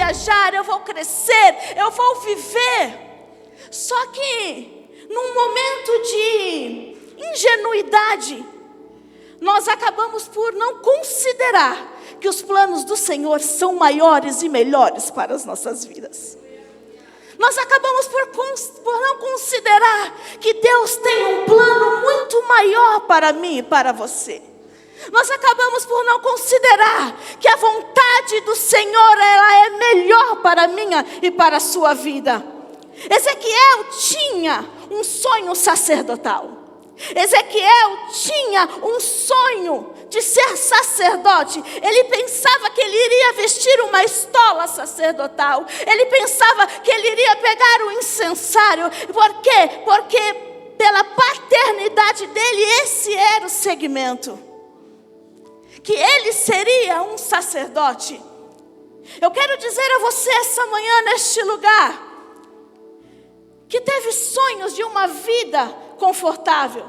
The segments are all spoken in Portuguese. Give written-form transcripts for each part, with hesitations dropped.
viajar, eu vou crescer, eu vou viver. Só que num momento de ingenuidade, nós acabamos por não considerar que os planos do Senhor são maiores e melhores para as nossas vidas. Nós acabamos por não considerar que Deus tem um plano muito maior para mim e para você. Nós acabamos por não considerar que a vontade do Senhor, ela é melhor para a minha e para a sua vida. Ezequiel tinha um sonho sacerdotal. Ezequiel tinha um sonho de ser sacerdote. Ele pensava que ele iria vestir uma estola sacerdotal. Ele pensava que ele iria pegar o incensário. Por quê? Porque pela paternidade dele, esse era o segmento. Que ele seria um sacerdote. Eu quero dizer a você essa manhã neste lugar, que teve sonhos de uma vida confortável,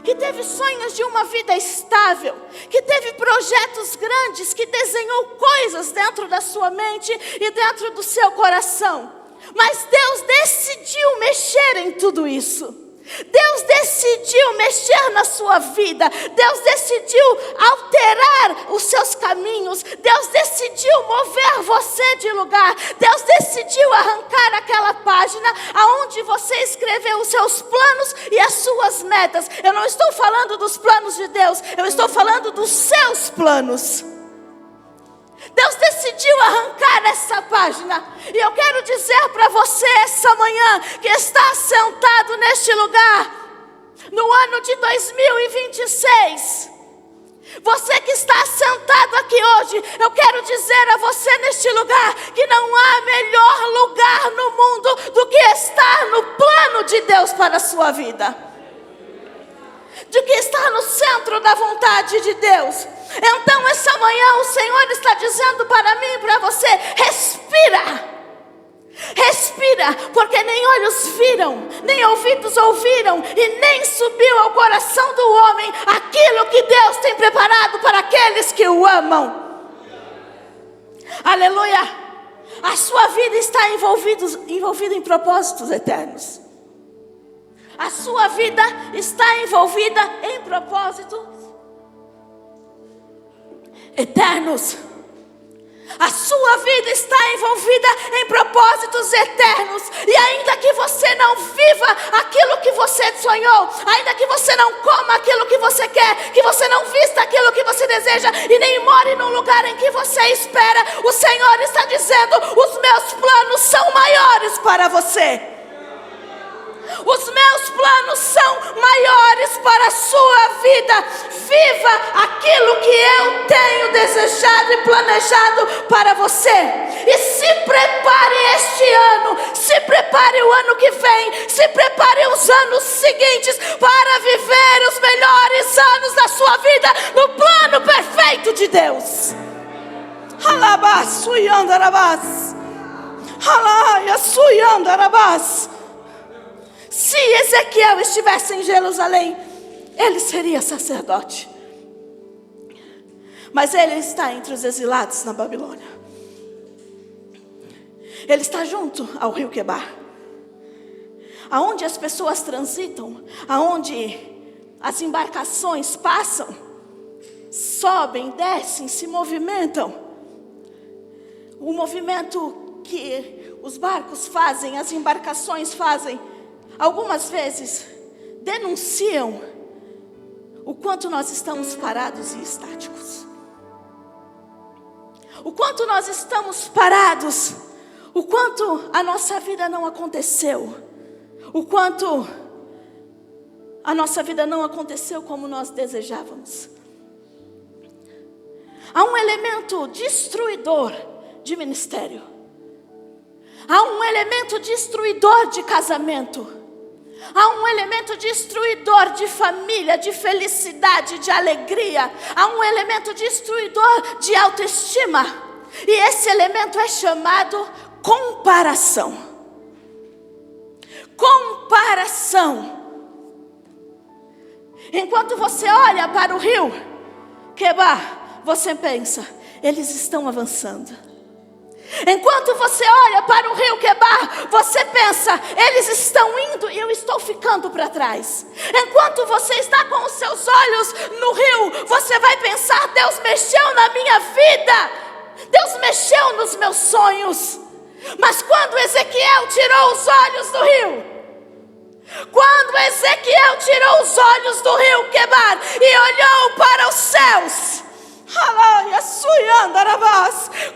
que teve sonhos de uma vida estável, que teve projetos grandes, que desenhou coisas dentro da sua mente e dentro do seu coração. Mas Deus decidiu mexer em tudo isso. Deus decidiu mexer na sua vida. Deus decidiu alterar os seus caminhos. Deus decidiu mover você de lugar. Deus decidiu arrancar aquela página aonde você escreveu os seus planos e as suas metas. Eu não estou falando dos planos de Deus, eu estou falando dos seus planos. Deus decidiu arrancar essa página. E eu quero dizer para você essa manhã, que está sentado neste lugar, no ano de 2026. Você que está sentado aqui hoje, eu quero dizer a você neste lugar, que não há melhor lugar no mundo do que estar no plano de Deus para a sua vida. De que estar no centro da vontade de Deus. Então essa manhã o Senhor está dizendo para mim e para você: respira. Respira, porque nem olhos viram, nem ouvidos ouviram, e nem subiu ao coração do homem aquilo que Deus tem preparado para aqueles que o amam. Aleluia. A sua vida está envolvida em propósitos eternos. A sua vida está envolvida em propósitos eternos. A sua vida está envolvida em propósitos eternos. E ainda que você não viva aquilo que você sonhou, ainda que você não coma aquilo que você quer, que você não vista aquilo que você deseja, e nem more num lugar em que você espera, o Senhor está dizendo: os meus planos são maiores para você. Os meus planos são maiores para a sua vida. Viva aquilo que eu tenho desejado e planejado para você. E se prepare este ano, se prepare o ano que vem, se prepare os anos seguintes para viver os melhores anos da sua vida no plano perfeito de Deus. Alabassuyandarabas. Alayassuyandarabas. Se Ezequiel estivesse em Jerusalém, ele seria sacerdote. Mas ele está entre os exilados na Babilônia. Ele está junto ao rio Quebar, aonde as pessoas transitam, aonde as embarcações passam, sobem, descem, se movimentam. O movimento que os barcos fazem, as embarcações fazem, algumas vezes denunciam o quanto nós estamos parados e estáticos. O quanto nós estamos parados, o quanto a nossa vida não aconteceu, o quanto a nossa vida não aconteceu como nós desejávamos. Há um elemento destruidor de ministério. Há um elemento destruidor de casamento. Há um elemento destruidor de família, de felicidade, de alegria. Há um elemento destruidor de autoestima. E esse elemento é chamado comparação. Comparação. Enquanto você olha para o rio Quebar, você pensa: eles estão avançando. Enquanto você olha para o rio Quebar, você pensa, eles estão indo e eu estou ficando para trás. Enquanto você está com os seus olhos no rio, você vai pensar, Deus mexeu na minha vida, Deus mexeu nos meus sonhos. Mas quando Ezequiel tirou os olhos do rio, quando Ezequiel tirou os olhos do rio Quebar e olhou para os céus,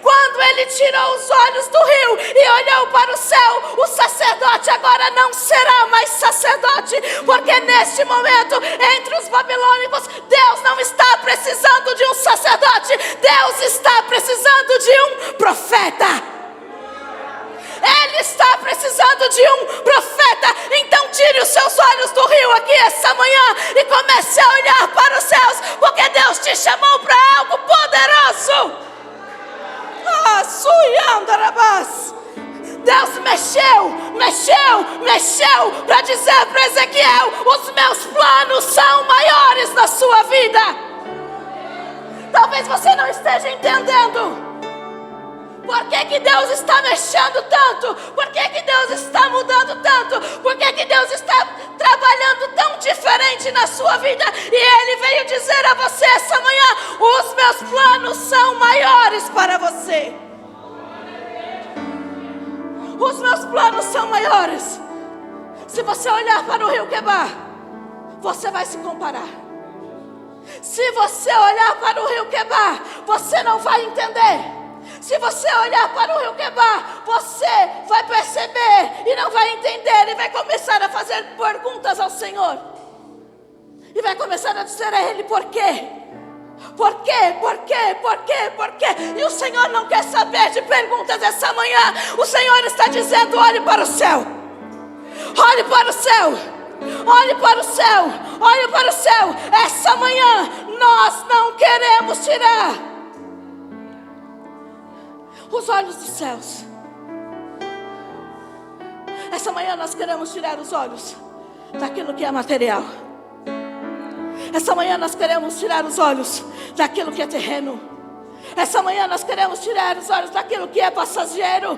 quando ele tirou os olhos do rio e olhou para o céu, o sacerdote agora não será mais sacerdote, porque neste momento, entre os babilônicos, Deus não está precisando de um sacerdote, Deus está precisando de um profeta. Ele está precisando de um profeta. Então tire os seus olhos do rio aqui essa manhã e comece a olhar para os céus, porque Deus te chamou para algo poderoso. Deus mexeu para dizer para Ezequiel: os meus planos são maiores na sua vida. Talvez você não esteja entendendo. Por que Deus está mexendo tanto? Por que Deus está mudando tanto? Por que Deus está trabalhando tão diferente na sua vida? E Ele veio dizer a você essa manhã: os meus planos são maiores para você. Os meus planos são maiores. Se você olhar para o rio Quebar, você vai se comparar. Se você olhar para o rio Quebar, você não vai entender. Se você olhar para o rio Quebar, você vai perceber e não vai entender, e vai começar a fazer perguntas ao Senhor, e vai começar a dizer a Ele: por quê? Por quê? Por quê? Por quê? Por quê? E o Senhor não quer saber de perguntas essa manhã. O Senhor está dizendo: olhe para o céu. Olhe para o céu. Olhe para o céu. Olhe para o céu. Essa manhã nós não queremos tirar os olhos dos céus. Essa manhã nós queremos tirar os olhos daquilo que é material. Essa manhã nós queremos tirar os olhos daquilo que é terreno. Essa manhã nós queremos tirar os olhos daquilo que é passageiro.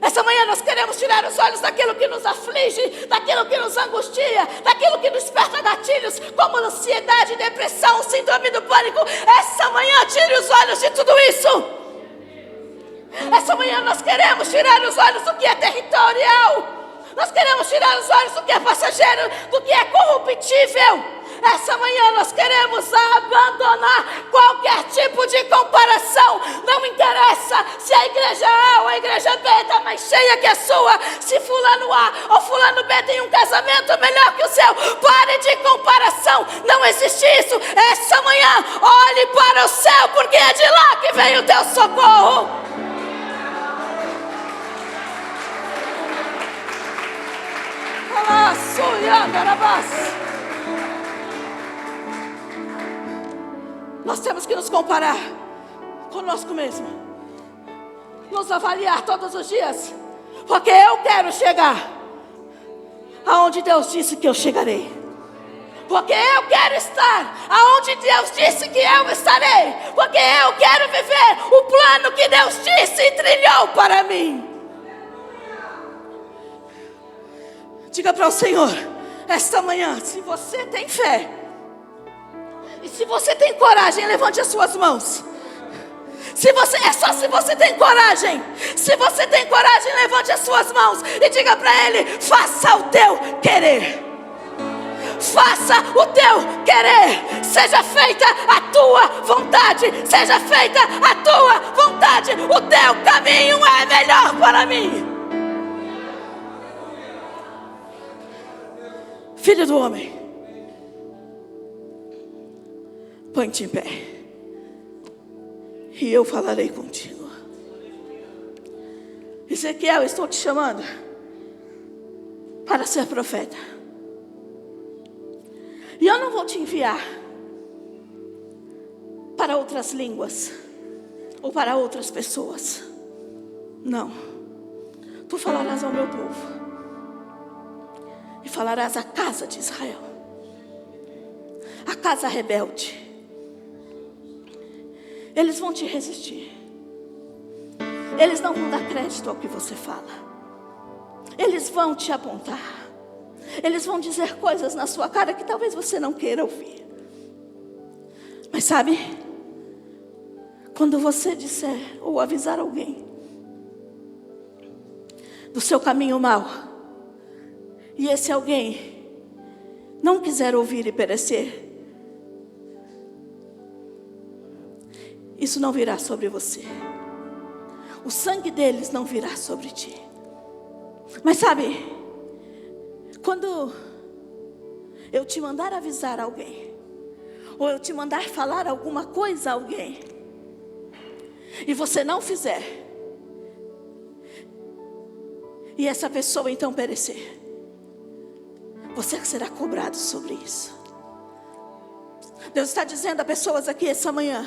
Essa manhã nós queremos tirar os olhos daquilo que nos aflige, daquilo que nos angustia, daquilo que nos desperta gatilhos, como ansiedade, depressão, síndrome do pânico. Essa manhã tire os olhos de tudo isso. Essa manhã nós queremos tirar os olhos do que é territorial. Nós queremos tirar os olhos do que é passageiro, do que é corruptível. Essa manhã nós queremos abandonar qualquer tipo de comparação. Não interessa se a igreja A ou a igreja B está mais cheia que a sua. Se fulano A ou fulano B tem um casamento melhor que o seu. Pare de comparação. Não existe isso. Essa manhã olhe para o céu, porque é de lá que vem o teu socorro. Nós temos que nos comparar conosco mesmo, nos avaliar todos os dias, porque eu quero chegar aonde Deus disse que eu chegarei, porque eu quero estar aonde Deus disse que eu estarei, porque eu quero viver o plano que Deus disse e trilhou para mim. Diga para o Senhor esta manhã: se você tem fé e se você tem coragem, levante as suas mãos. Se você tem coragem. Se você tem coragem, levante as suas mãos e diga para Ele: faça o teu querer. Faça o teu querer. Seja feita a tua vontade. Seja feita a tua vontade. O teu caminho é melhor para mim. Filho do homem, põe-te em pé e eu falarei contigo. Ezequiel, estou te chamando para ser profeta. E eu não vou te enviar para outras línguas ou para outras pessoas. Não. Tu falarás ao meu povo e falarás à casa de Israel, a casa rebelde. Eles vão te resistir. Eles não vão dar crédito ao que você fala. Eles vão te apontar. Eles vão dizer coisas na sua cara que talvez você não queira ouvir. Mas sabe, quando você disser ou avisar alguém do seu caminho mau, e esse alguém não quiser ouvir e perecer, isso não virá sobre você. O sangue deles não virá sobre ti. Mas sabe, quando eu te mandar avisar alguém, ou eu te mandar falar alguma coisa a alguém, e você não fizer, e essa pessoa então perecer, você será cobrado sobre isso. Deus está dizendo a pessoas aqui essa manhã: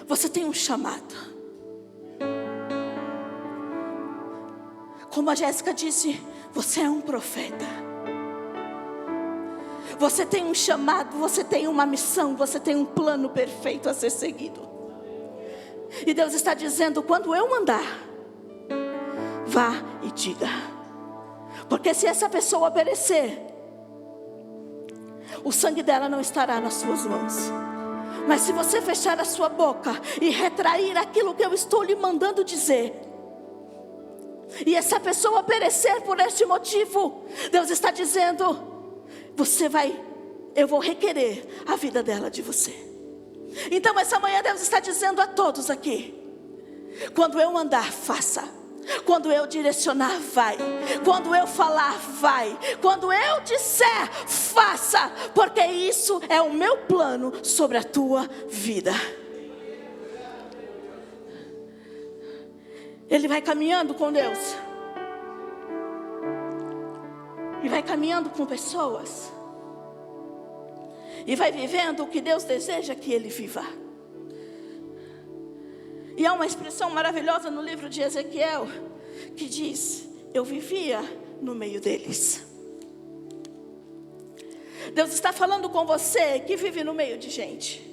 você tem um chamado. Como a Jéssica disse, você é um profeta. Você tem um chamado, você tem uma missão, você tem um plano perfeito a ser seguido. E Deus está dizendo: quando eu mandar, vá e diga. Porque se essa pessoa perecer, o sangue dela não estará nas suas mãos. Mas se você fechar a sua boca e retrair aquilo que eu estou lhe mandando dizer, e essa pessoa perecer por este motivo, Deus está dizendo: eu vou requerer a vida dela de você. Então essa manhã Deus está dizendo a todos aqui: quando eu mandar, faça. Quando eu direcionar, vai. Quando eu falar, vai. Quando eu disser, faça. Porque isso é o meu plano sobre a tua vida. Ele vai caminhando com Deus. E vai caminhando com pessoas. E vai vivendo o que Deus deseja que ele viva. E há uma expressão maravilhosa no livro de Ezequiel que diz: eu vivia no meio deles. Deus está falando com você que vive no meio de gente.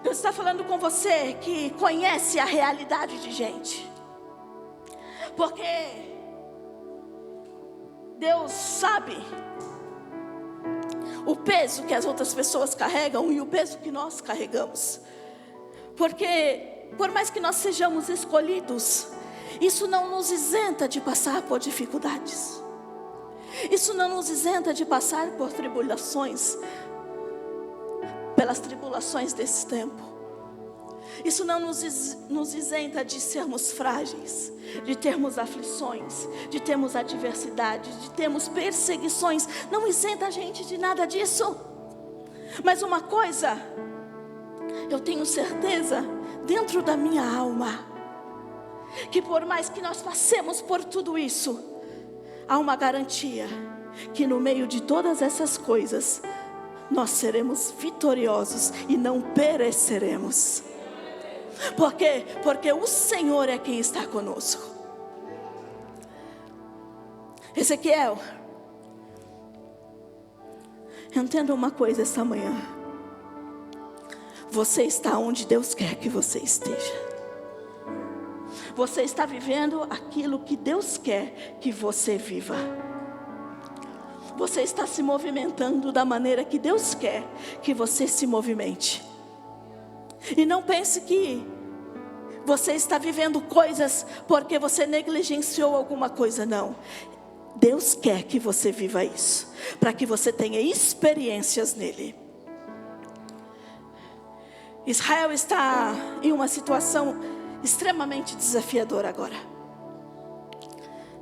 Deus está falando com você que conhece a realidade de gente. Porque Deus sabe o peso que as outras pessoas carregam e o peso que nós carregamos. Porque por mais que nós sejamos escolhidos, isso não nos isenta de passar por dificuldades. Isso não nos isenta de passar por tribulações, pelas tribulações desse tempo. Isso não nos isenta de sermos frágeis, de termos aflições, de termos adversidades, de termos perseguições. Não isenta a gente de nada disso. Mas uma coisa eu tenho certeza dentro da minha alma, que por mais que nós passemos por tudo isso, há uma garantia que no meio de todas essas coisas nós seremos vitoriosos e não pereceremos. Por quê? Porque o Senhor é quem está conosco. Ezequiel, entenda uma coisa essa manhã: você está onde Deus quer que você esteja. Você está vivendo aquilo que Deus quer que você viva. Você está se movimentando da maneira que Deus quer que você se movimente. E não pense que você está vivendo coisas porque você negligenciou alguma coisa, não. Deus quer que você viva isso, para que você tenha experiências nele. Israel está em uma situação extremamente desafiadora agora,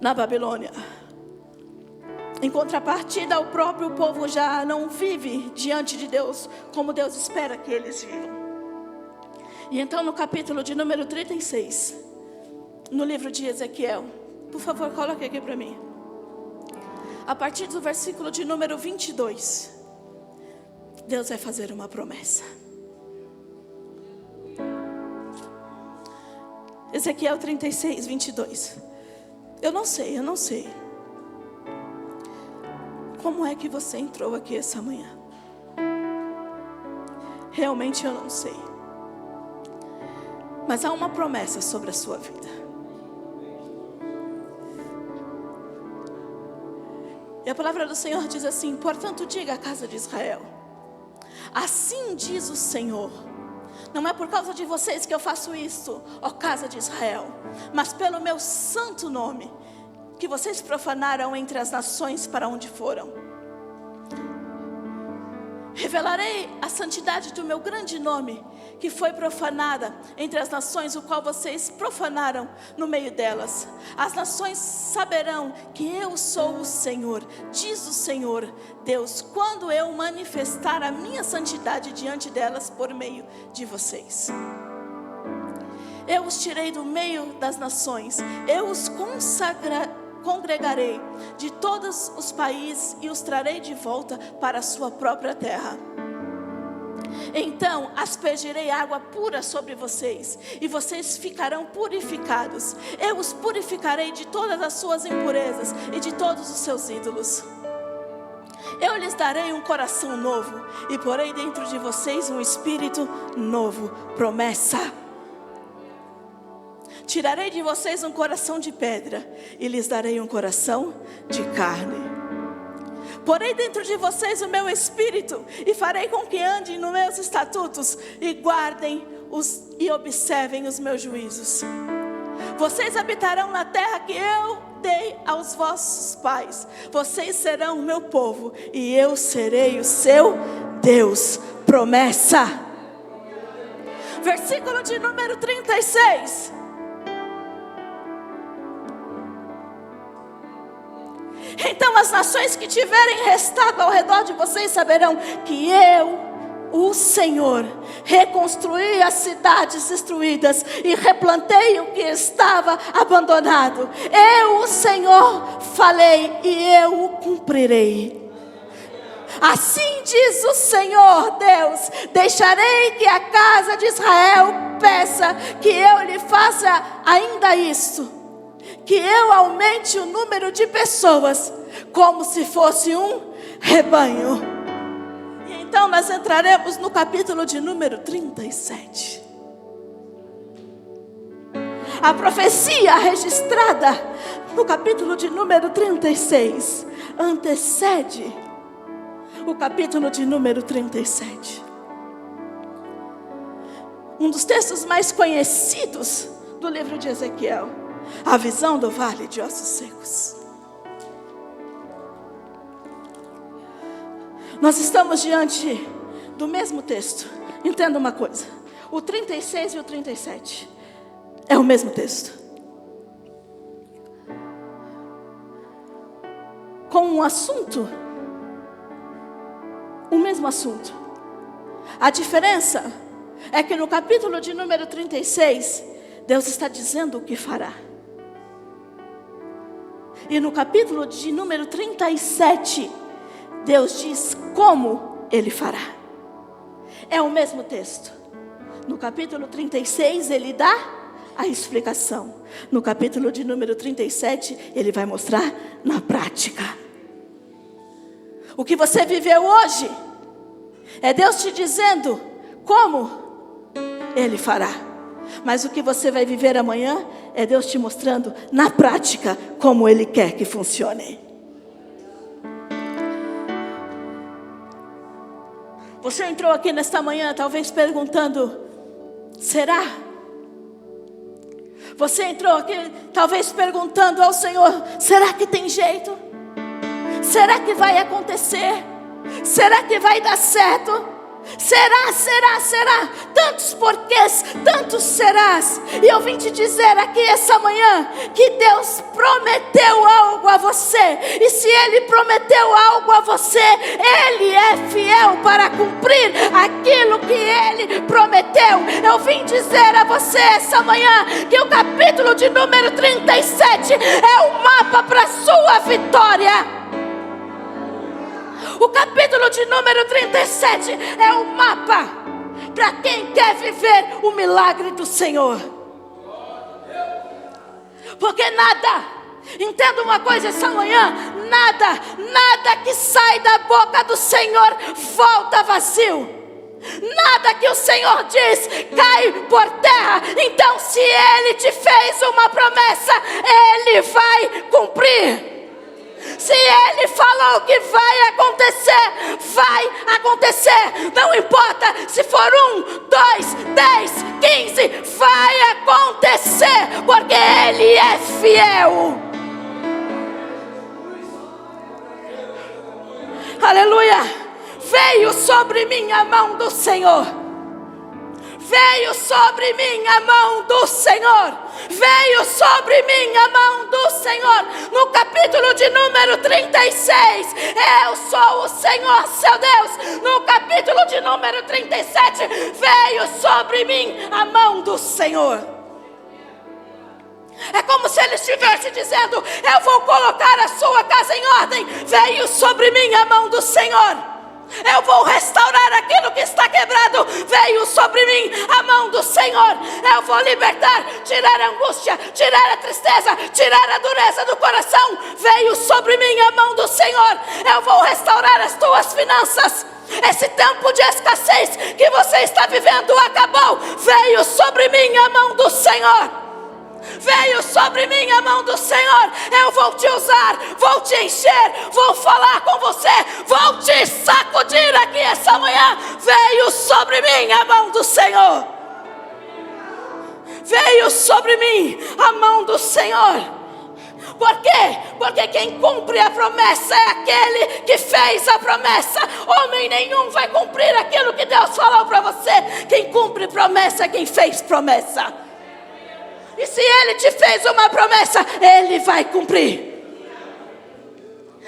na Babilônia. Em contrapartida, o próprio povo já não vive diante de Deus como Deus espera que eles vivam. E então no capítulo de número 36, no livro de Ezequiel, por favor, coloque aqui para mim. A partir do versículo de número 22, Deus vai fazer uma promessa. Ezequiel 36, 22. Eu não sei como é que você entrou aqui essa manhã. Realmente eu não sei. Mas há uma promessa sobre a sua vida. E a palavra do Senhor diz assim: portanto diga à casa de Israel, assim diz o Senhor, não é por causa de vocês que eu faço isso, ó casa de Israel, mas pelo meu santo nome, que vocês profanaram entre as nações para onde foram. Revelarei a santidade do meu grande nome, que foi profanada entre as nações, o qual vocês profanaram no meio delas. As nações saberão que eu sou o Senhor, diz o Senhor Deus, quando eu manifestar a minha santidade diante delas por meio de vocês. Eu os tirei do meio das nações, eu os congregarei de todos os países e os trarei de volta para a sua própria terra. Então aspergirei água pura sobre vocês, e vocês ficarão purificados. Eu os purificarei de todas as suas impurezas e de todos os seus ídolos. Eu lhes darei um coração novo, e porei dentro de vocês um espírito novo. Promessa. Tirarei de vocês um coração de pedra, e lhes darei um coração de carne. Porei dentro de vocês o meu espírito, e farei com que andem nos meus estatutos, e guardem e observem os meus juízos. Vocês habitarão na terra que eu dei aos vossos pais. Vocês serão o meu povo, e eu serei o seu Deus. Promessa. Versículo de número 36. Então as nações que tiverem restado ao redor de vocês saberão que eu, o Senhor, reconstruí as cidades destruídas e replantei o que estava abandonado. Eu, o Senhor, falei e eu o cumprirei. Assim diz o Senhor Deus: deixarei que a casa de Israel peça que eu lhe faça ainda isto, que eu aumente o número de pessoas como se fosse um rebanho. E então nós entraremos no capítulo de número 37. A profecia registrada no capítulo de número 36 antecede o capítulo de número 37. Um dos textos mais conhecidos do livro de Ezequiel, a visão do vale de ossos secos. Nós estamos diante do mesmo texto. Entenda uma coisa: o 36 e o 37 é o mesmo texto, com um assunto, o mesmo assunto. A diferença é que no capítulo de número 36, Deus está dizendo o que fará. E no capítulo de número 37, Deus diz como Ele fará. É o mesmo texto. No capítulo 36, Ele dá a explicação. No capítulo de número 37, Ele vai mostrar na prática. O que você viveu hoje é Deus te dizendo como Ele fará. Mas o que você vai viver amanhã é Deus te mostrando na prática como Ele quer que funcione. Você entrou aqui nesta manhã talvez perguntando: será? Você entrou aqui talvez perguntando ao Senhor: será que tem jeito? Será que vai acontecer? Será que vai dar certo? Será, será, será? Tantos porquês, tantos serás. E eu vim te dizer aqui essa manhã que Deus prometeu algo a você. E se Ele prometeu algo a você, Ele é fiel para cumprir aquilo que Ele prometeu. Eu vim dizer a você essa manhã que o capítulo de número 37 é o mapa para a sua vitória. O capítulo de número 37 é o mapa para quem quer viver o milagre do Senhor. Porque nada, entenda uma coisa essa manhã: nada que sai da boca do Senhor volta vazio. Nada que o Senhor diz cai por terra. Então, se Ele te fez uma promessa, Ele vai cumprir. Se Ele falou que vai acontecer. Não importa se for 1, 2, 10, 15, vai acontecer, porque Ele é fiel. Aleluia. Veio sobre mim a mão do Senhor. Veio sobre mim a mão do Senhor. Veio sobre mim a mão do Senhor. No capítulo de número 36, eu sou o Senhor seu Deus. No capítulo de número 37, veio sobre mim a mão do Senhor. É como se Ele estivesse dizendo: eu vou colocar a sua casa em ordem. Veio sobre mim a mão do Senhor. Eu vou restaurar aquilo que está quebrado. Veio sobre mim a mão do Senhor. Eu vou libertar, tirar a angústia, tirar a tristeza, tirar a dureza do coração. Veio sobre mim a mão do Senhor. Eu vou restaurar as tuas finanças. Esse tempo de escassez que você está vivendo acabou. Veio sobre mim a mão do Senhor. Veio sobre mim a mão do Senhor. Eu vou te usar, vou te encher, vou falar com você, vou te sacudir aqui essa manhã. Veio sobre mim a mão do Senhor. Veio sobre mim a mão do Senhor. Por quê? Porque quem cumpre a promessa é aquele que fez a promessa. Homem nenhum vai cumprir aquilo que Deus falou para você. Quem cumpre promessa é quem fez promessa. E se Ele te fez uma promessa, Ele vai cumprir.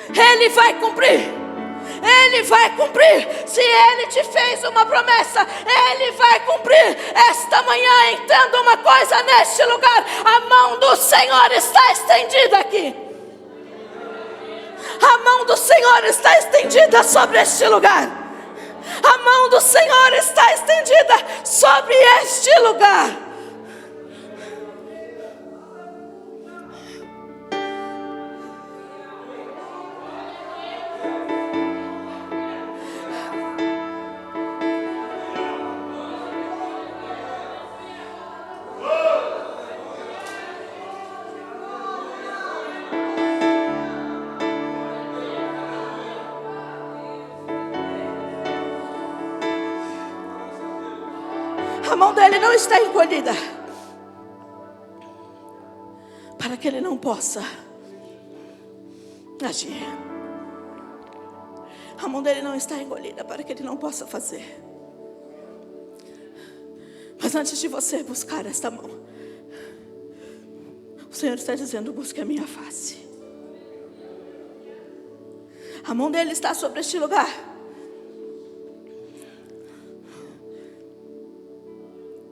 Ele vai cumprir. Ele vai cumprir. Se Ele te fez uma promessa, Ele vai cumprir. Esta manhã, entenda uma coisa neste lugar: a mão do Senhor está estendida aqui. A mão do Senhor está estendida sobre este lugar. A mão do Senhor está estendida sobre este lugar. A mão dele não está encolhida para que ele não possa agir. A mão dele não está encolhida para que ele não possa fazer. Mas antes de você buscar esta mão, o Senhor está dizendo: busque a minha face. A mão dele está sobre este lugar.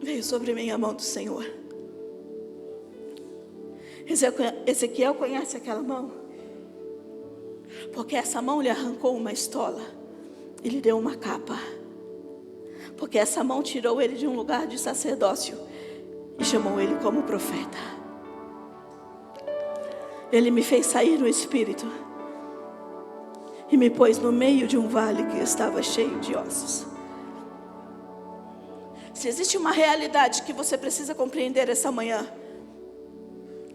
Veio sobre mim a mão do Senhor. Ezequiel conhece aquela mão, porque essa mão lhe arrancou uma estola e lhe deu uma capa. Porque essa mão tirou ele de um lugar de sacerdócio e chamou ele como profeta. Ele me fez sair no espírito e me pôs no meio de um vale que estava cheio de ossos. Se existe uma realidade que você precisa compreender essa manhã,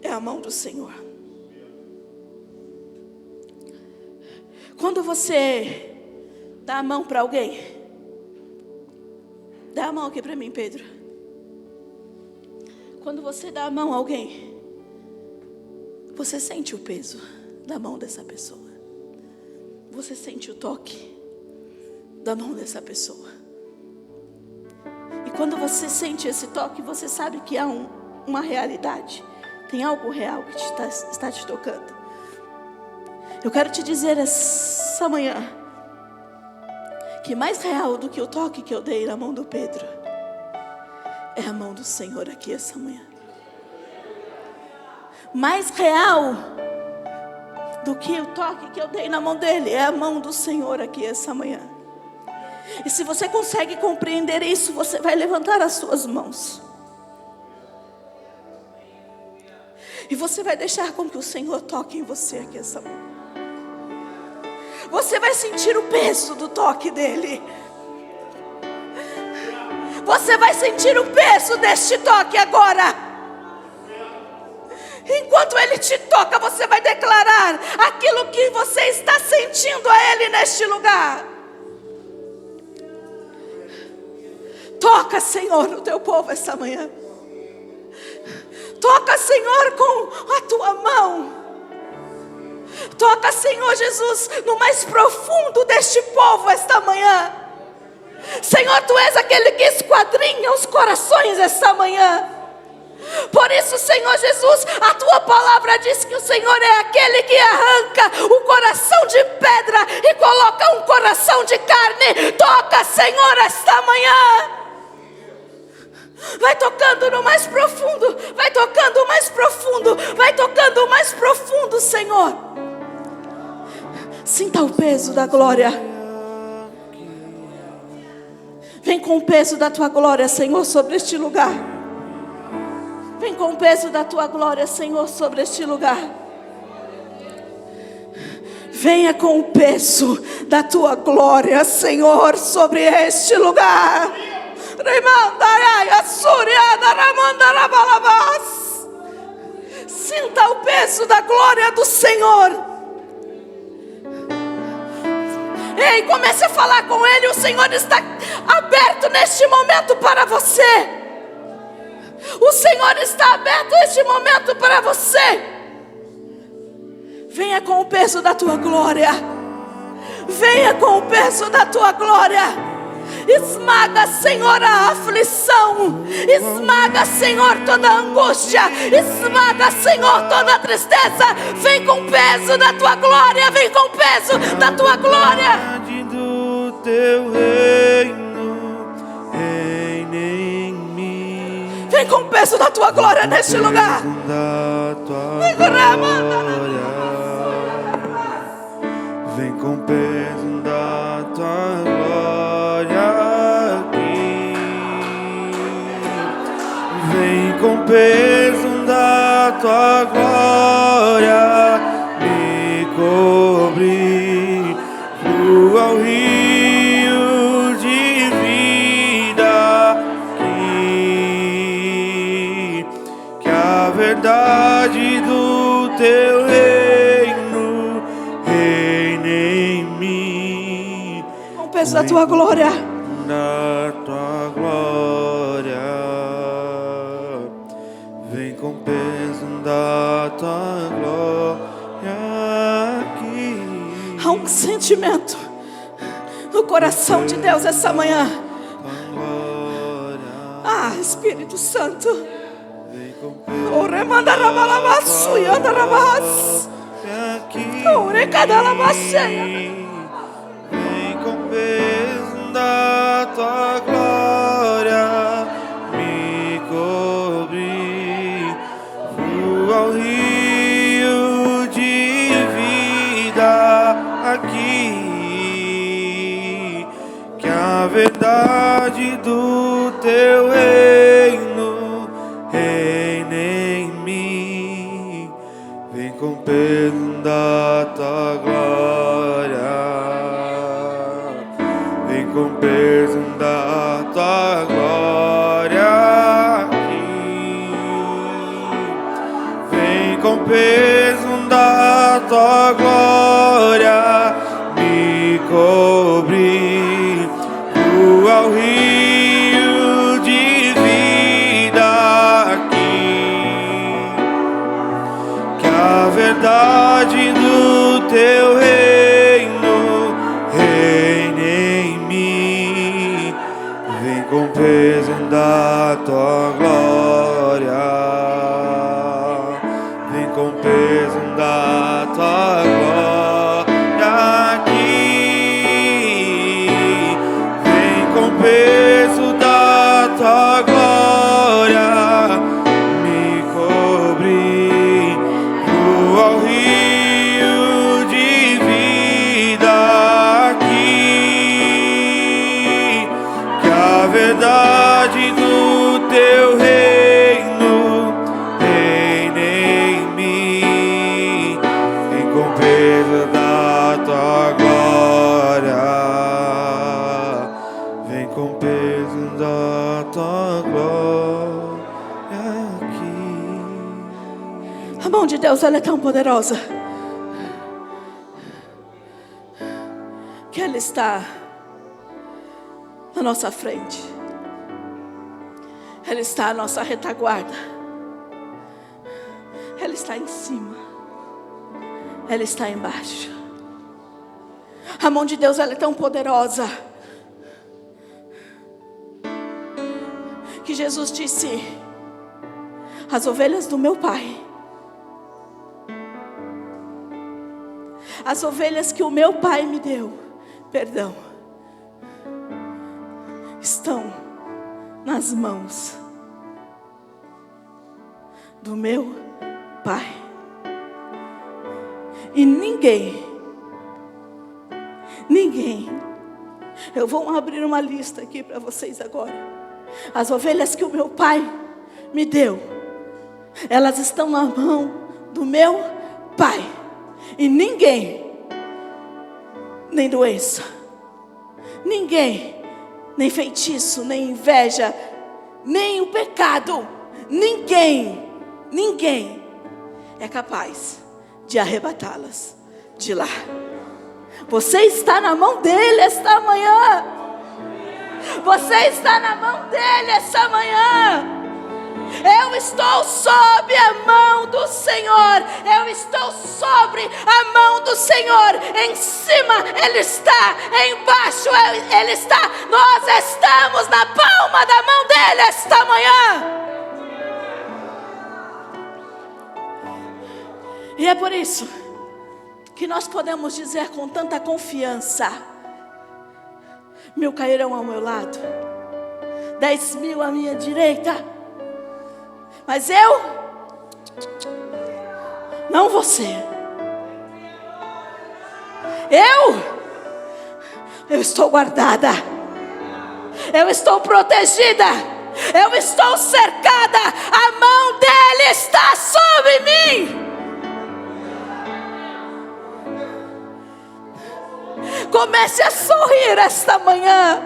é a mão do Senhor. Quando você dá a mão para alguém, dá a mão aqui para mim, Pedro. Quando você dá a mão a alguém, você sente o peso da mão dessa pessoa. Você sente o toque da mão dessa pessoa. E quando você sente esse toque, você sabe que há uma realidade. Tem algo real que está te tocando. Eu quero te dizer essa manhã que mais real do que o toque que eu dei na mão do Pedro é a mão do Senhor aqui essa manhã. Mais real do que o toque que eu dei na mão dele é a mão do Senhor aqui essa manhã. E se você consegue compreender isso, você vai levantar as suas mãos. E você vai deixar com que o Senhor toque em você aqui essa manhã. Você vai sentir o peso do toque dele. Você vai sentir o peso deste toque agora. Enquanto Ele te toca, você vai declarar aquilo que você está sentindo a Ele neste lugar. Toca, Senhor, o teu povo esta manhã. Toca, Senhor, com a tua mão. Toca, Senhor Jesus, no mais profundo deste povo esta manhã. Senhor, Tu és aquele que esquadrinha os corações esta manhã. Por isso, Senhor Jesus, a Tua palavra diz que o Senhor é aquele que arranca o coração de pedra e coloca um coração de carne. Toca, Senhor, esta manhã. Vai tocando no mais profundo, vai tocando mais profundo, vai tocando mais profundo, Senhor. Sinta o peso da glória. Vem com o peso da Tua glória, Senhor, sobre este lugar. Vem com o peso da Tua glória, Senhor, sobre este lugar. Venha com o peso da Tua glória, Senhor, sobre este lugar. Sinta o peso da glória do Senhor. Ei, comece a falar com Ele. O Senhor está aberto neste momento para você. O Senhor está aberto neste momento para você. Venha com o peso da Tua glória. Venha com o peso da Tua glória. Esmaga, Senhor, a aflição. Esmaga, Senhor, toda a angústia. Esmaga, Senhor, toda a tristeza. Vem com o peso da Tua glória. Vem com o peso da Tua glória. Do Teu reino, reina em mim. Vem com o peso da Tua glória neste lugar. Vem com o peso da Tua glória aqui. Vem com o peso da Tua glória me cobrir. Flua o rio de vida aqui. Que a verdade do Teu reino reine em mim. Com o peso da Tua glória. Da Tua glória. Vem com o peso da Tua glória aqui. Há um sentimento no coração de Deus essa manhã. Ah, Espírito Santo. Vem com o peso Vem com o peso da Tua glória me cobrir. Flua o rio de vida aqui. Que a verdade do Teu reino reine em mim. Vem com o peso da Tua glória. Vem com o peso da Tua glória aqui. Vem com o peso da Tua glória me cobrir. Flua o rio de vida aqui. Que a verdade do Teu reino reine em mim. Vem com o peso da Tua glória. Vem com o peso da Tua glória aqui. Vem com o peso da Tua glória me cobrir. Flua o rio de vida aqui. Que a verdade do Teu reino reine em mim. Vem com o peso da Tua glória. Vem com o peso da tua glória aqui. A mão de Deus, ela é tão poderosa que ela está na nossa frente. Ela está à nossa retaguarda. Ela está em cima. Ela está embaixo. A mão de Deus, ela é tão poderosa que Jesus disse: as ovelhas do meu Pai, as ovelhas que o meu Pai me deu, perdão, estão nas mãos do meu Pai. E ninguém, eu vou abrir uma lista aqui para vocês agora. As ovelhas que o meu Pai me deu, elas estão na mão do meu Pai. E ninguém, nem doença, ninguém, nem feitiço, nem inveja, nem o pecado, ninguém é capaz de arrebatá-las de lá. Você está na mão dele esta manhã. Você está na mão dele esta manhã. Eu estou sob a mão do Senhor. Eu estou sobre a mão do Senhor. Em cima Ele está, embaixo Ele está. Nós estamos na palma da mão dele esta manhã. E é por isso que nós podemos dizer com tanta confiança: 1000 cairão ao meu lado, 10.000 à minha direita, mas eu, não você. Eu estou guardada, eu estou protegida, eu estou cercada, a mão dele está sobre mim. Comece a sorrir esta manhã.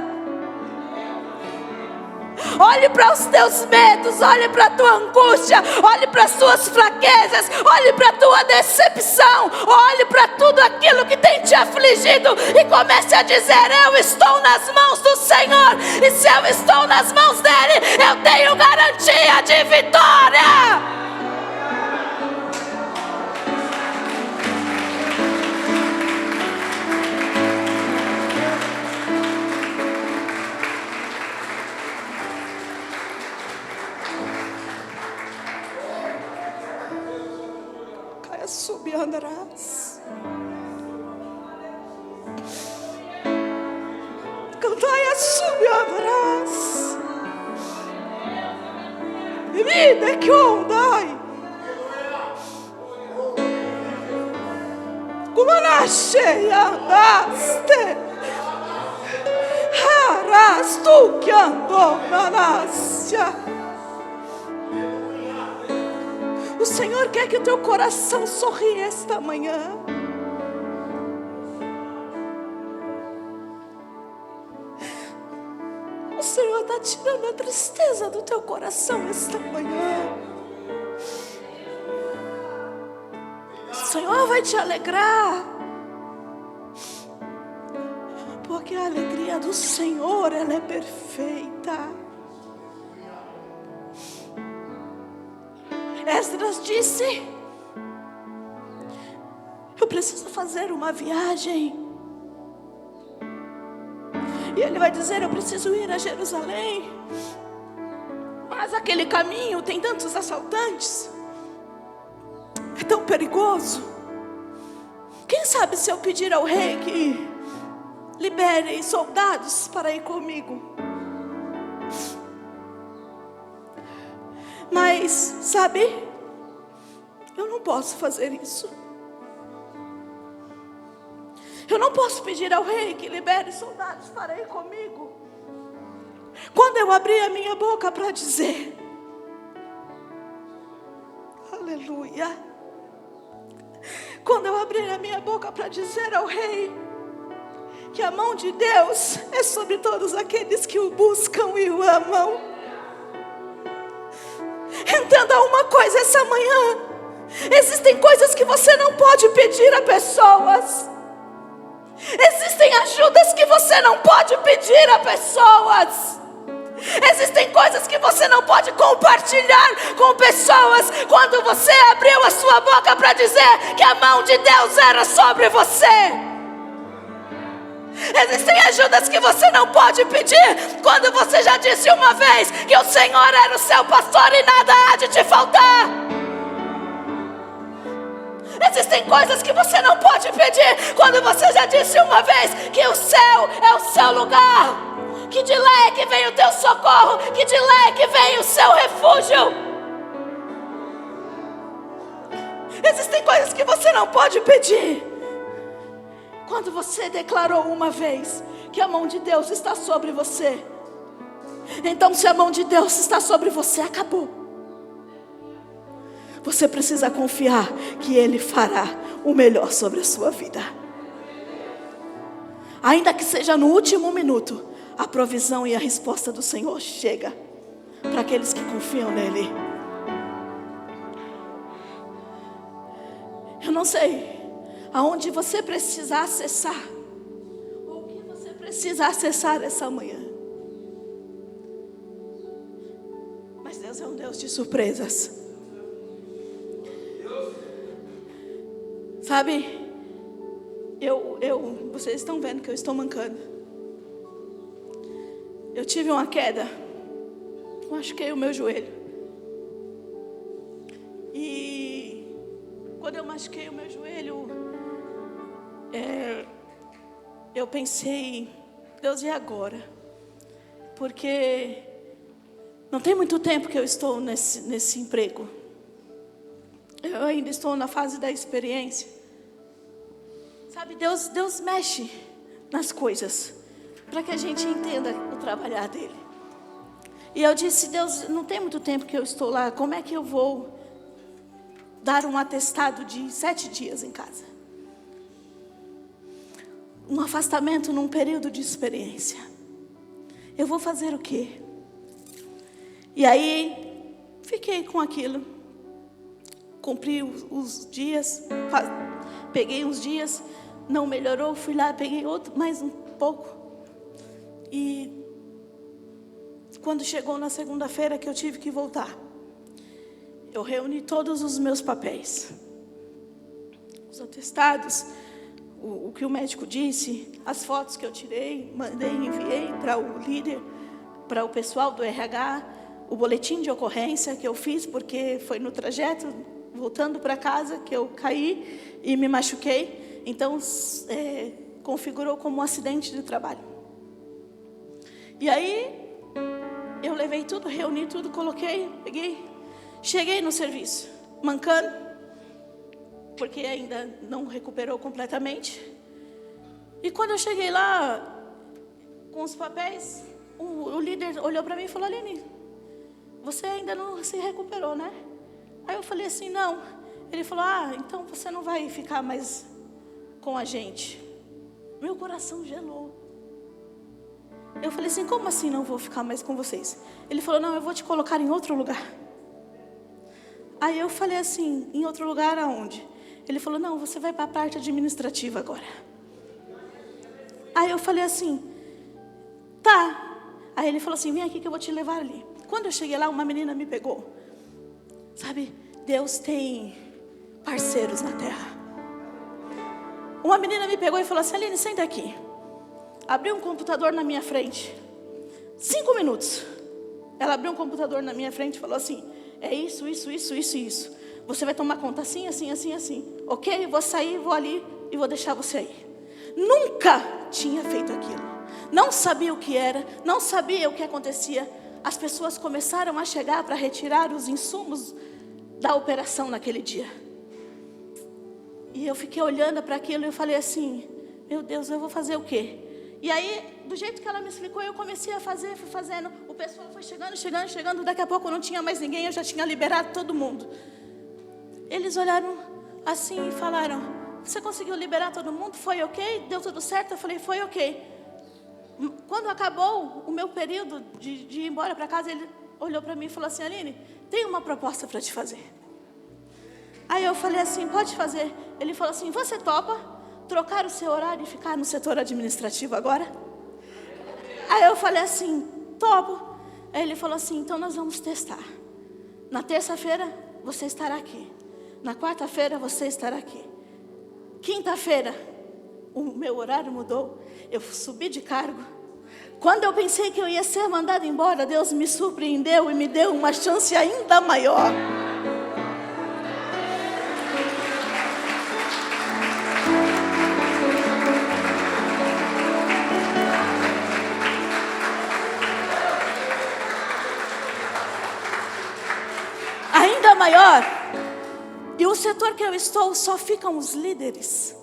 Olhe para os teus medos, olhe para a tua angústia, olhe para as tuas fraquezas, olhe para a tua decepção, olhe para tudo aquilo que tem te afligido e comece a dizer: eu estou nas mãos do Senhor, e se eu estou nas mãos dele, eu tenho garantia de vitória. Subiandarás, cantai a subiandarás, vida que ondai, como nasce andaste, harás tu que andou na nácia. O Senhor quer que o teu coração sorria esta manhã. O Senhor está tirando a tristeza do teu coração esta manhã. O Senhor vai te alegrar, porque a alegria do Senhor, ela é perfeita. Esdras disse: eu preciso fazer uma viagem. E ele vai dizer: eu preciso ir a Jerusalém, mas aquele caminho tem tantos assaltantes, é tão perigoso. Quem sabe se eu pedir ao rei que libere soldados para ir comigo? Mas, sabe, eu não posso fazer isso. Eu não posso pedir ao rei que libere soldados para ir comigo. Quando eu abri a minha boca para dizer, aleluia, quando eu abrir a minha boca para dizer ao rei que a mão de Deus é sobre todos aqueles que o buscam e o amam. Entenda uma coisa essa manhã: existem coisas que você não pode pedir a pessoas. Existem ajudas que você não pode pedir a pessoas. Existem coisas que você não pode compartilhar com pessoas. Quando você abriu a sua boca para dizer que a mão de Deus era sobre você, existem ajudas que você não pode pedir quando você já disse uma vez que o Senhor era o seu pastor e nada há de te faltar. Existem coisas que você não pode pedir quando você já disse uma vez que o céu é o seu lugar, que de lá é que vem o teu socorro, que de lá é que vem o seu refúgio. Existem coisas que você não pode pedir quando você declarou uma vez que a mão de Deus está sobre você. Então, se a mão de Deus está sobre você, acabou. Você precisa confiar que Ele fará o melhor sobre a sua vida. Ainda que seja no último minuto, a provisão e a resposta do Senhor chega para aqueles que confiam nele. Eu não sei aonde você precisa acessar, ou o que você precisa acessar essa manhã, mas Deus é um Deus de surpresas. Sabe, vocês estão vendo que eu estou mancando. Eu tive uma queda, machuquei o meu joelho. E quando eu machuquei o meu joelho, eu pensei, Deus, e agora? Porque não tem muito tempo que eu estou nesse emprego. Eu ainda estou na fase da experiência. Sabe, Deus mexe nas coisas para que a gente entenda o trabalhar dele. E eu disse, Deus, não tem muito tempo que eu estou lá, como é que eu vou dar um atestado de 7 dias em casa? Um afastamento num período de experiência. Eu vou fazer o quê? E aí, fiquei com aquilo. Cumpri os dias, peguei uns dias, não melhorou, fui lá, peguei outro, mais um pouco. E quando chegou na segunda-feira que eu tive que voltar, eu reuni todos os meus papéis, os atestados, o que o médico disse, as fotos que eu tirei, mandei e enviei para o líder, para o pessoal do RH, o boletim de ocorrência que eu fiz, porque foi no trajeto, voltando para casa, que eu caí e me machuquei. Então, configurou como um acidente de trabalho. E aí, eu levei tudo, reuni tudo, coloquei, peguei. Cheguei no serviço, mancando, porque ainda não recuperou completamente. E quando eu cheguei lá, com os papéis, o líder olhou para mim e falou, Aline, você ainda não se recuperou, né? Aí eu falei assim, não. Ele falou, então você não vai ficar mais com a gente. Meu coração gelou. Eu falei assim, como assim não vou ficar mais com vocês? Ele falou, não, eu vou te colocar em outro lugar. Aí eu falei assim, em outro lugar aonde? Ele falou, não, você vai para a parte administrativa agora. Aí eu falei assim, tá. Aí ele falou assim, vem aqui que eu vou te levar ali. Quando eu cheguei lá, uma menina me pegou. Sabe, Deus tem parceiros na terra. Uma menina me pegou e falou assim, Aline, senta aqui. Abriu um computador na minha frente. 5 minutos. Ela abriu um computador na minha frente e falou assim, é isso. Você vai tomar conta assim. Ok? Eu vou sair, vou ali e vou deixar você aí. Nunca tinha feito aquilo. Não sabia o que era, não sabia o que acontecia. As pessoas começaram a chegar para retirar os insumos da operação naquele dia. E eu fiquei olhando para aquilo e eu falei assim, meu Deus, eu vou fazer o quê? E aí, do jeito que ela me explicou, eu comecei a fazer, fui fazendo. O pessoal foi chegando, daqui a pouco não tinha mais ninguém, eu já tinha liberado todo mundo. Eles olharam assim e falaram, você conseguiu liberar todo mundo? Foi ok? Deu tudo certo? Eu falei, foi ok. Quando acabou o meu período de ir embora para casa, ele olhou para mim e falou assim, Aline, tenho uma proposta para te fazer. Aí eu falei assim, pode fazer. Ele falou assim, você topa trocar o seu horário e ficar no setor administrativo agora? Aí eu falei assim, topo. Aí ele falou assim, então nós vamos testar. Na terça-feira você estará aqui. Na quarta-feira você estará aqui. Quinta-feira o meu horário mudou. Eu subi de cargo. Quando eu pensei que eu ia ser mandada embora, Deus me surpreendeu e me deu uma chance ainda maior. Ainda maior. E o setor que eu estou, só ficam os líderes,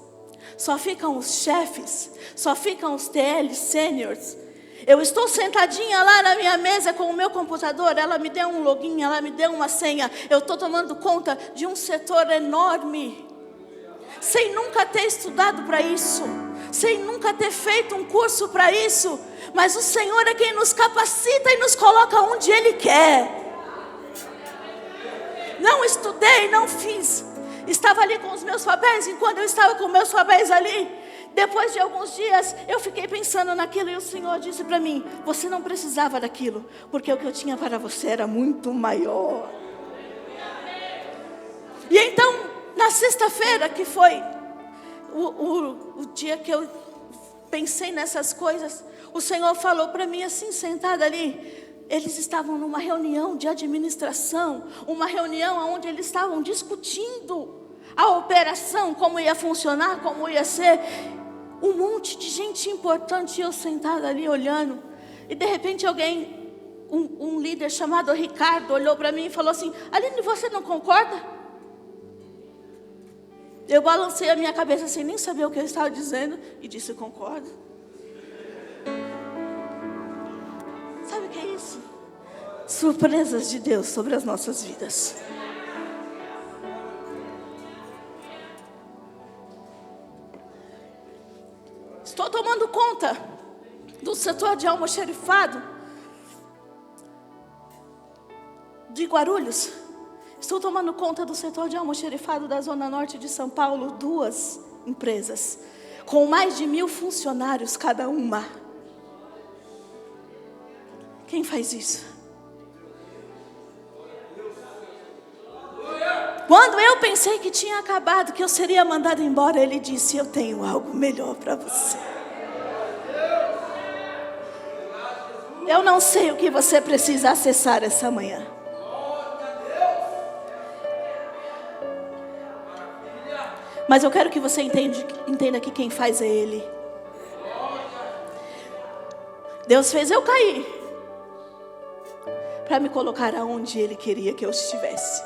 só ficam os chefes, só ficam os TL seniors. Eu estou sentadinha lá na minha mesa com o meu computador, ela me deu um login, ela me deu uma senha. Eu estou tomando conta de um setor enorme, sem nunca ter estudado para isso, sem nunca ter feito um curso para isso. Mas o Senhor é quem nos capacita e nos coloca onde Ele quer. Não estudei, não fiz. Estava ali com os meus papéis. Enquanto eu estava com meus papéis ali, depois de alguns dias, eu fiquei pensando naquilo. E o Senhor disse para mim, você não precisava daquilo, porque o que eu tinha para você era muito maior. E então, na sexta-feira, que foi o dia que eu pensei nessas coisas, o Senhor falou para mim assim, sentada ali. Eles estavam numa reunião de administração, uma reunião onde eles estavam discutindo a operação, como ia funcionar, como ia ser. Um monte de gente importante, eu sentada ali olhando. E de repente alguém, um líder chamado Ricardo, olhou para mim e falou assim, Aline, você não concorda? Eu balancei a minha cabeça sem nem saber o que eu estava dizendo e disse, concordo. Sabe o que é isso? Surpresas de Deus sobre as nossas vidas. Estou tomando conta do setor de almoxerifado de Guarulhos. Estou tomando conta do setor de almoxerifado da Zona Norte de São Paulo. 2 empresas, com mais de 1.000 funcionários cada uma. Quem faz isso? Quando eu pensei que tinha acabado, que eu seria mandado embora, Ele disse, eu tenho algo melhor para você. Eu não sei o que você precisa acessar essa manhã. Mas eu quero que você entenda que quem faz é Ele. Deus fez eu cair para me colocar aonde Ele queria que eu estivesse.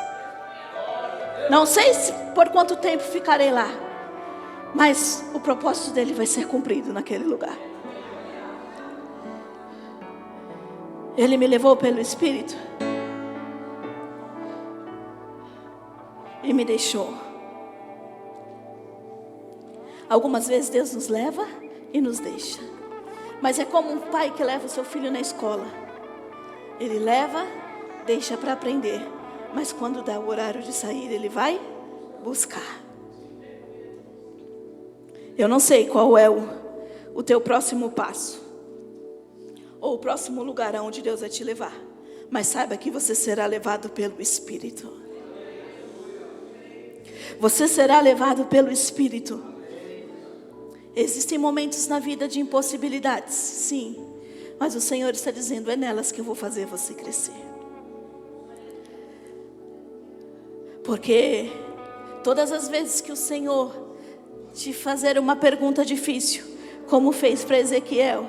Não sei por quanto tempo ficarei lá, mas o propósito dele vai ser cumprido naquele lugar. Ele me levou pelo Espírito e me deixou. Algumas vezes Deus nos leva e nos deixa, mas é como um pai que leva o seu filho na escola. Ele leva, deixa para aprender, mas quando dá o horário de sair, ele vai buscar. Eu não sei qual é o teu próximo passo, ou o próximo lugar aonde Deus vai te levar, mas saiba que você será levado pelo Espírito. Você será levado pelo Espírito. Existem momentos na vida de impossibilidades, sim. Mas o Senhor está dizendo, é nelas que eu vou fazer você crescer. Porque todas as vezes que o Senhor te fazer uma pergunta difícil, como fez para Ezequiel,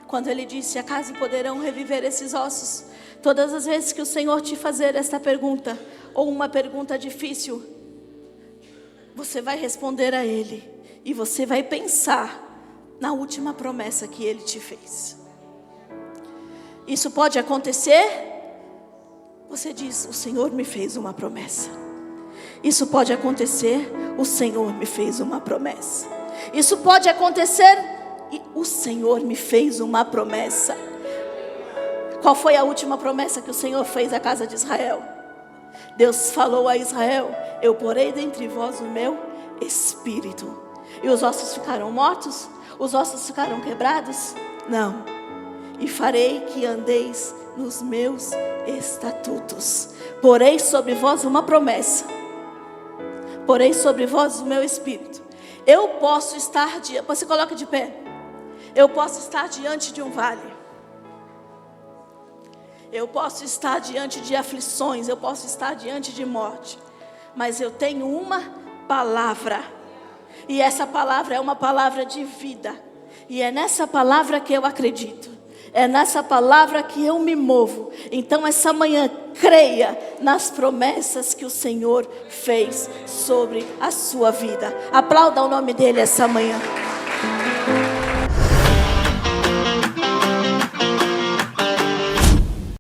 quando ele disse, acaso poderão reviver esses ossos? Todas as vezes que o Senhor te fazer esta pergunta, ou uma pergunta difícil, você vai responder a Ele, e você vai pensar na última promessa que Ele te fez. Isso pode acontecer? Você diz, o Senhor me fez uma promessa. Isso pode acontecer, o Senhor me fez uma promessa. Isso pode acontecer e o Senhor me fez uma promessa. Qual foi a última promessa que o Senhor fez à casa de Israel? Deus falou a Israel: eu porei dentre vós o meu Espírito. E os ossos ficaram mortos? Os ossos ficaram quebrados? Não. E farei que andeis nos meus estatutos. Porei sobre vós uma promessa. Porei sobre vós o meu Espírito. Eu posso estar diante, você coloca de pé. Eu posso estar diante de um vale. Eu posso estar diante de aflições. Eu posso estar diante de morte. Mas eu tenho uma palavra. E essa palavra é uma palavra de vida. E é nessa palavra que eu acredito. É nessa palavra que eu me movo. Então essa manhã, creia nas promessas que o Senhor fez sobre a sua vida. Aplauda o nome dele essa manhã.